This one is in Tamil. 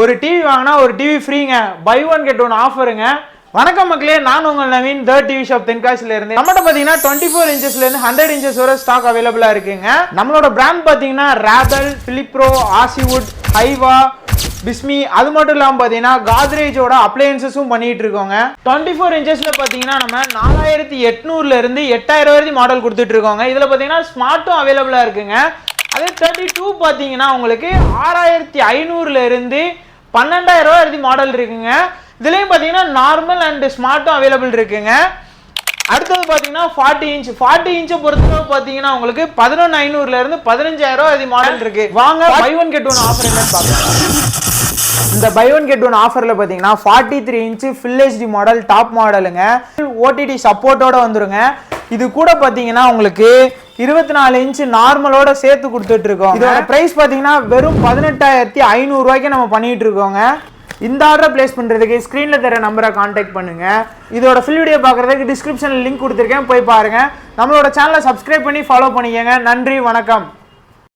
ஒரு டிவி வாங்கினா ஒரு டிவி ஃப்ரீங்க, பை ஒன் கெட் ஒன் ஆஃபருங்க. வணக்கம் மக்களே, நான் உங்கள் நவீன், த டிவி ஷாப் தென்காசில இருந்து. நம்மகிட்ட பார்த்தீங்கன்னா 24 இன்ச்சஸ்ல இருந்து 100 இன்ச்சஸ் வரை ஸ்டாக் அவைலபிளா இருக்குங்க. நம்மளோட பிராண்ட் பார்த்தீங்கன்னா ராபல், பிலிப்ரோ, ஆசிவுட், ஹைவா, பிஸ்மி, அது மட்டும் இல்லாமல் பார்த்தீங்கன்னா காத்ரேஜோட அப்ளையன்சஸும் பண்ணிட்டு இருக்கோங்க. 24 இன்ச்சஸ்ல பார்த்தீங்கன்னா நம்ம 4800 இருந்து 8000 வரைக்கும் மாடல் கொடுத்துட்டு இருக்கோங்க. இதில் பார்த்தீங்கன்னா ஸ்மார்ட்டும் அவைலபிளா இருக்குங்க. அதே 32 பார்த்தீங்கன்னா உங்களுக்கு 6500 இருந்து 12000 வரைக்கும் மாடல் இருக்குங்க. இதுலேயும் பார்த்தீங்கன்னா நார்மல் அண்ட் ஸ்மார்ட்டும் அவைலபிள் இருக்குங்க. அடுத்தது பார்த்தீங்கன்னா 40 இன்ச்சை பொறுத்தவரை பார்த்தீங்கன்னா உங்களுக்கு 11500 இருந்து 15000 வரைக்கும் மாடல் இருக்கு. வாங்க buy one get one offer என்னன்னு பார்க்கலாம். இந்த பை ஒன் கெட் ஒன் ஆஃபர்ல பார்த்தீங்கன்னா 43 inch full HD model, top மாடலுங்க. ஓடிடி சப்போர்ட்டோட வந்துருங்க. இது கூட பார்த்தீங்கன்னா உங்களுக்கு 24 இன்ச் நார்மலோட சேர்த்து கொடுத்துட்டு இருக்கோம். இதோட பிரைஸ் பார்த்தீங்கன்னா வெறும் 18500 ரூபாய்க்கு நம்ம பண்ணிட்டு இருக்கோங்க. இந்த ஆர்டரை பிளேஸ் பண்ணுறதுக்கு ஸ்க்ரீனில் தர நம்பரை கான்டாக்ட் பண்ணுங்க. இதோட ஃபுல் வீடியோ பார்க்குறதுக்கு டிஸ்கிரிப்ஷனில் லிங்க் கொடுத்துருக்கேன், போய் பாருங்க. நம்மளோட சேனலை சப்ஸ்கிரைப் பண்ணி ஃபாலோ பண்ணிக்கங்க. நன்றி, வணக்கம்.